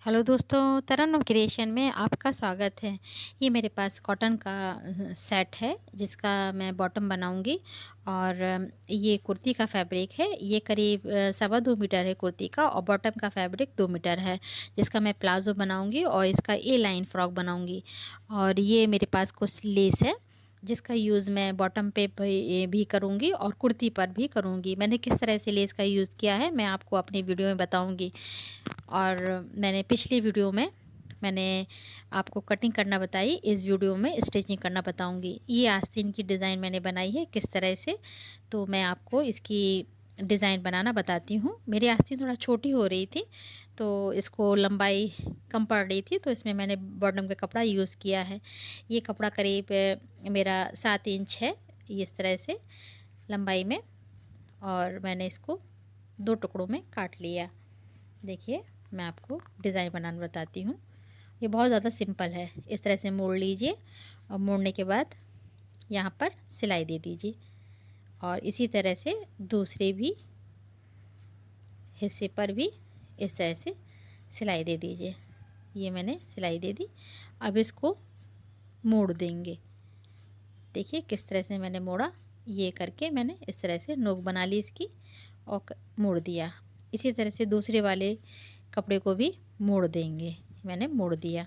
Hello दोस्तों, तरन्नुम creation में आपका स्वागत है। ये मेरे पास कॉटन का सेट है जिसका मैं बॉटम बनाऊंगी और ये कुर्ती का फैब्रिक है। ये करीब 2.25 मीटर है कुर्ती का और बॉटम का फैब्रिक 2 मीटर है जिसका मैं प्लाजो बनाऊंगी और इसका ए लाइन फ्रॉक बनाऊंगी। और ये मेरे पास कुछ लेस है जिसका यूज़ मैं बॉटम पे भी करूँगी और कुर्ती पर भी करूँगी। मैंने किस तरह से लेस का यूज़ किया है मैं आपको अपनी वीडियो में बताऊँगी। और मैंने पिछली वीडियो में मैंने आपको कटिंग करना बताई, इस वीडियो में स्टिचिंग करना बताऊंगी। ये आस्तीन की डिज़ाइन मैंने बनाई है किस तरह से, तो मैं आपको इसकी डिज़ाइन बनाना बताती हूँ। मेरी आस्तीन थोड़ा छोटी हो रही थी तो इसको लंबाई कम पड़ रही थी, तो इसमें मैंने बॉटम का कपड़ा यूज़ किया है। ये कपड़ा करीब मेरा 7 इंच है इस तरह से लंबाई में, और मैंने इसको 2 टुकड़ों में काट लिया। देखिए मैं आपको डिज़ाइन बनाना बताती हूँ। ये बहुत ज़्यादा सिंपल है। इस तरह से मोड़ लीजिए और मोड़ने के बाद यहाँ पर सिलाई दे दीजिए और इसी तरह से दूसरे भी हिस्से पर भी इस तरह से सिलाई दे दीजिए। ये मैंने सिलाई दे दी। अब इसको मोड़ देंगे। देखिए किस तरह से मैंने मोड़ा। ये करके मैंने इस तरह से नोक बना ली इसकी और मोड़ दिया। इसी तरह से दूसरे वाले कपड़े को भी मोड़ देंगे। मैंने मोड़ दिया।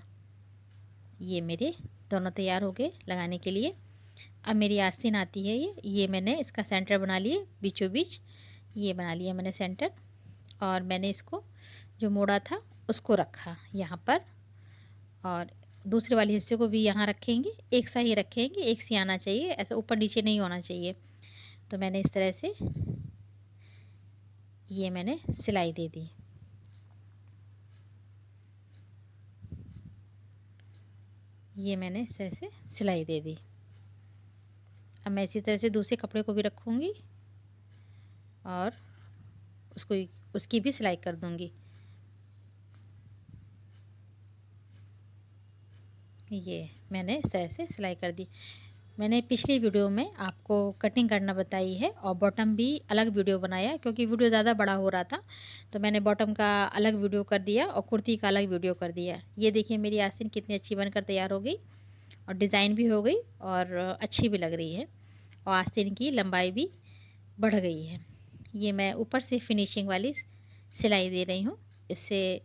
ये मेरे दोनों तैयार हो गए लगाने के लिए। अब मेरी आस्तीन आती है ये मैंने इसका सेंटर बना लिए बीचों बीच। ये बना लिया मैंने सेंटर और मैंने इसको जो मोड़ा था उसको रखा यहाँ पर, और दूसरे वाले हिस्से को भी यहाँ रखेंगे। एक सा ही रखेंगे, एक सी आना चाहिए, ऐसा ऊपर नीचे नहीं होना चाहिए। तो मैंने इस तरह से ये मैंने सिलाई दे दी। ये मैंने इस तरह से सिलाई दे दी। अब मैं इसी तरह से दूसरे कपड़े को भी रखूँगी और उसको उसकी भी सिलाई कर दूँगी। ये मैंने इस तरह से सिलाई कर दी। मैंने पिछली वीडियो में आपको कटिंग करना बताई है और बॉटम भी अलग वीडियो बनाया, क्योंकि वीडियो ज़्यादा बड़ा हो रहा था तो मैंने बॉटम का अलग वीडियो कर दिया और कुर्ती का अलग वीडियो कर दिया। ये देखिए मेरी आस्तीन कितनी अच्छी बनकर तैयार हो गई और डिज़ाइन भी हो गई और अच्छी भी लग रही है और आस्तीन की लंबाई भी बढ़ गई है। ये मैं ऊपर से फिनिशिंग वाली सिलाई दे रही हूँ, इससे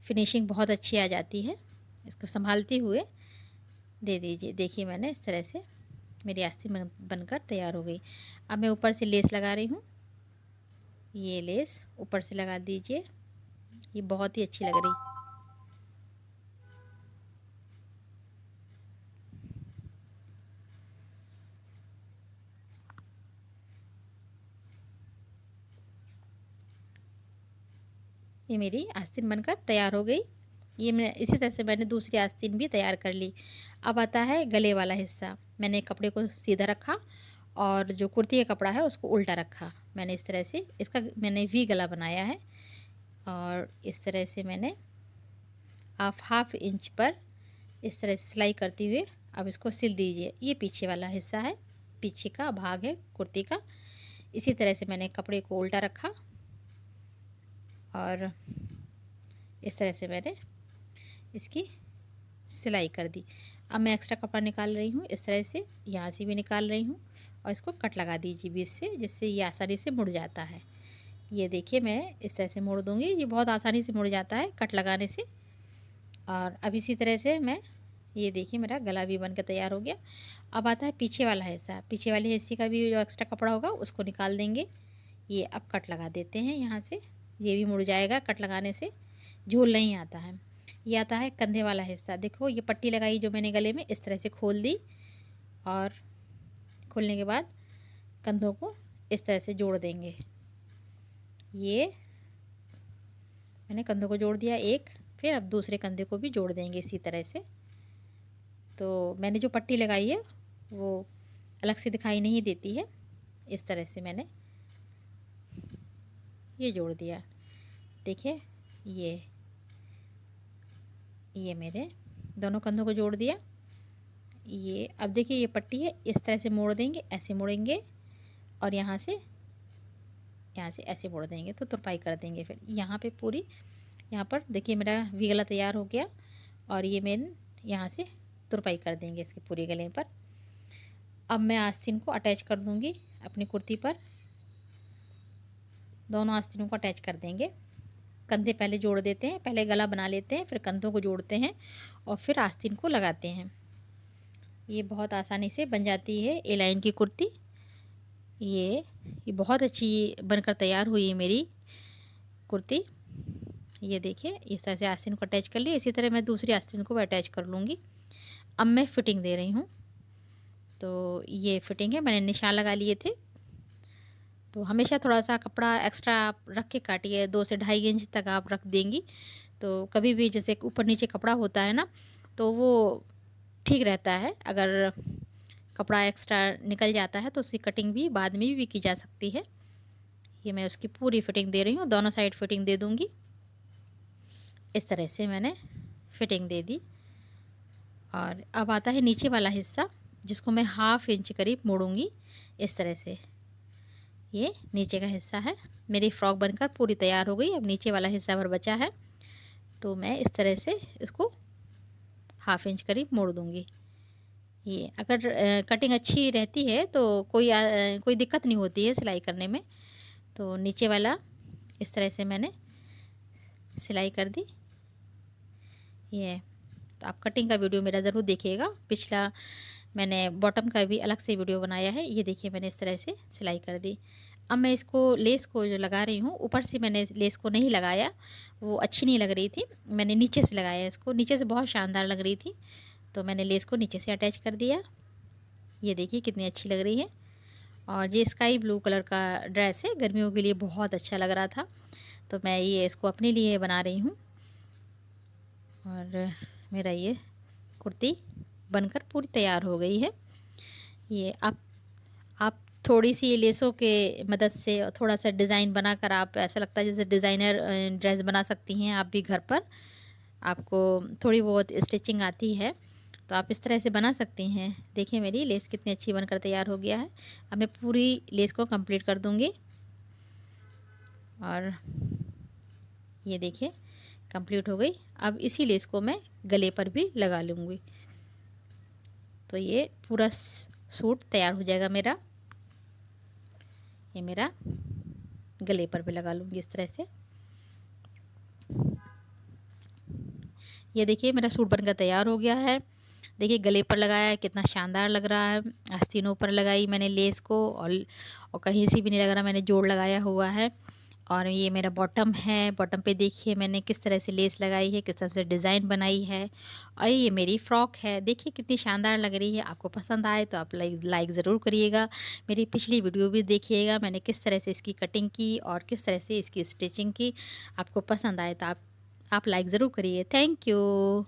फिनिशिंग बहुत अच्छी आ जाती है। इसको संभालते हुए दे दीजिए। देखिए मैंने इस तरह से मेरी आस्तीन बनकर तैयार हो गई। अब मैं ऊपर से लेस लगा रही हूँ। ये लेस ऊपर से लगा दीजिए। ये बहुत ही अच्छी लग रही। ये मेरी आस्तीन बनकर तैयार हो गई। ये मैं इसी तरह से मैंने दूसरी आस्तीन भी तैयार कर ली। अब आता है गले वाला हिस्सा। मैंने कपड़े को सीधा रखा और जो कुर्ती का कपड़ा है उसको उल्टा रखा। मैंने इस तरह से इसका मैंने वी गला बनाया है और इस तरह से मैंने हाफ इंच पर इस तरह से सिलाई करते हुए अब इसको सिल दीजिए। ये पीछे वाला हिस्सा है, पीछे का भाग है कुर्ती का। इसी तरह से मैंने कपड़े को उल्टा रखा और इस तरह से मैंने इसकी सिलाई कर दी। अब मैं एक्स्ट्रा कपड़ा निकाल रही हूँ, इस तरह से यहाँ से भी निकाल रही हूँ और इसको कट लगा दीजिए बीच से, जिससे ये आसानी से मुड़ जाता है। ये देखिए मैं इस तरह से मोड़ दूँगी। ये बहुत आसानी से मुड़ जाता है कट लगाने से। और अब इसी तरह से मैं ये देखिए मेरा गला भी बन के तैयार हो गया। अब आता है पीछे वाला हिस्सा। पीछे वाले हिस्से का भी जो एक्स्ट्रा कपड़ा होगा उसको निकाल देंगे। ये अब कट लगा देते हैं यहाँ से। ये भी मुड़ जाएगा कट लगाने से, झूल नहीं आता है। ये आता है कंधे वाला हिस्सा। देखो ये पट्टी लगाई जो मैंने गले में, इस तरह से खोल दी और खोलने के बाद कंधों को इस तरह से जोड़ देंगे। ये मैंने कंधों को जोड़ दिया एक, फिर अब दूसरे कंधे को भी जोड़ देंगे इसी तरह से। तो मैंने जो पट्टी लगाई है वो अलग से दिखाई नहीं देती है। इस तरह से मैंने ये जोड़ दिया। देखिए ये मेरे दोनों कंधों को जोड़ दिया। ये अब देखिए ये पट्टी है, इस तरह से मोड़ देंगे, ऐसे मोड़ेंगे और यहाँ से ऐसे मोड़ देंगे तो तुरपाई कर देंगे। फिर यहाँ पे पूरी यहाँ पर देखिए मेरा वी गला तैयार हो गया और ये मैं यहाँ से तुरपाई कर देंगे इसके पूरे गले पर। अब मैं आस्तीन को अटैच कर दूँगी अपनी कुर्ती पर। दोनों आस्तीनों को अटैच कर देंगे। कंधे पहले जोड़ देते हैं, पहले गला बना लेते हैं, फिर कंधों को जोड़ते हैं और फिर आस्तीन को लगाते हैं। ये बहुत आसानी से बन जाती है ए लाइन की कुर्ती। ये बहुत अच्छी बनकर तैयार हुई है मेरी कुर्ती। ये देखिए इस तरह से आस्तीन को अटैच कर लिया। इसी तरह मैं दूसरी आस्तीन को भी अटैच कर लूँगी। अब मैं फिटिंग दे रही हूँ। तो ये फिटिंग है, मैंने निशान लगा लिए थे। तो हमेशा थोड़ा सा कपड़ा एक्स्ट्रा आप रख के काटिए, 2 से ढाई इंच तक आप रख देंगी तो कभी भी जैसे ऊपर नीचे कपड़ा होता है ना, तो वो ठीक रहता है। अगर कपड़ा एक्स्ट्रा निकल जाता है तो उसकी कटिंग भी बाद में भी की जा सकती है। ये मैं उसकी पूरी फिटिंग दे रही हूँ, दोनों साइड फिटिंग दे दूँगी। इस तरह से मैंने फिटिंग दे दी। और अब आता है नीचे वाला हिस्सा, जिसको मैं 1/2 इंच करीब मोड़ूंगी। इस तरह से ये नीचे का हिस्सा है। मेरी फ्रॉक बनकर पूरी तैयार हो गई। अब नीचे वाला हिस्सा भर बचा है, तो मैं इस तरह से इसको 1/2 इंच करीब मोड़ दूंगी। ये अगर कटिंग अच्छी रहती है तो कोई दिक्कत नहीं होती है सिलाई करने में। तो नीचे वाला इस तरह से मैंने सिलाई कर दी। ये तो आप कटिंग का वीडियो मेरा ज़रूर देखिएगा। पिछला मैंने बॉटम का भी अलग से वीडियो बनाया है। ये देखिए मैंने इस तरह से सिलाई कर दी। अब मैं इसको लेस को जो लगा रही हूँ, ऊपर से मैंने लेस को नहीं लगाया, वो अच्छी नहीं लग रही थी। मैंने नीचे से लगाया इसको, नीचे से बहुत शानदार लग रही थी, तो मैंने लेस को नीचे से अटैच कर दिया। ये देखिए कितनी अच्छी लग रही है। और ये स्काई ब्लू कलर का ड्रेस है, गर्मियों के लिए बहुत अच्छा लग रहा था, तो मैं ये इसको अपने लिए बना रही हूँ। और मेरा ये कुर्ती बनकर पूरी तैयार हो गई है। ये आप थोड़ी सी लेसों के मदद से थोड़ा सा डिज़ाइन बनाकर आप, ऐसा लगता है जैसे डिज़ाइनर ड्रेस बना सकती हैं आप भी घर पर। आपको थोड़ी बहुत स्टिचिंग आती है तो आप इस तरह से बना सकती हैं। देखिए मेरी लेस कितनी अच्छी बनकर तैयार हो गया है। अब मैं पूरी लेस को कंप्लीट कर दूँगी। और ये देखिए कंप्लीट हो गई। अब इसी लेस को मैं गले पर भी लगा लूँगी, तो ये पूरा सूट तैयार हो जाएगा मेरा। ये मेरा गले पर भी लगा लूँगी इस तरह से। ये देखिए मेरा सूट बनकर तैयार हो गया है। देखिए गले पर लगाया है, कितना शानदार लग रहा है। आस्तीनों पर लगाई मैंने लेस को, और कहीं से भी नहीं लग रहा, मैंने जोड़ लगाया हुआ है। और ये मेरा बॉटम है। बॉटम पे देखिए मैंने किस तरह से लेस लगाई है, किस तरह से डिज़ाइन बनाई है। और ये मेरी फ़्रॉक है, देखिए कितनी शानदार लग रही है। आपको पसंद आए तो आप लाइक ज़रूर करिएगा। मेरी पिछली वीडियो भी देखिएगा, मैंने किस तरह से इसकी कटिंग की और किस तरह से इसकी स्टिचिंग की। आपको पसंद आए तो आप लाइक ज़रूर करिए। Thank you.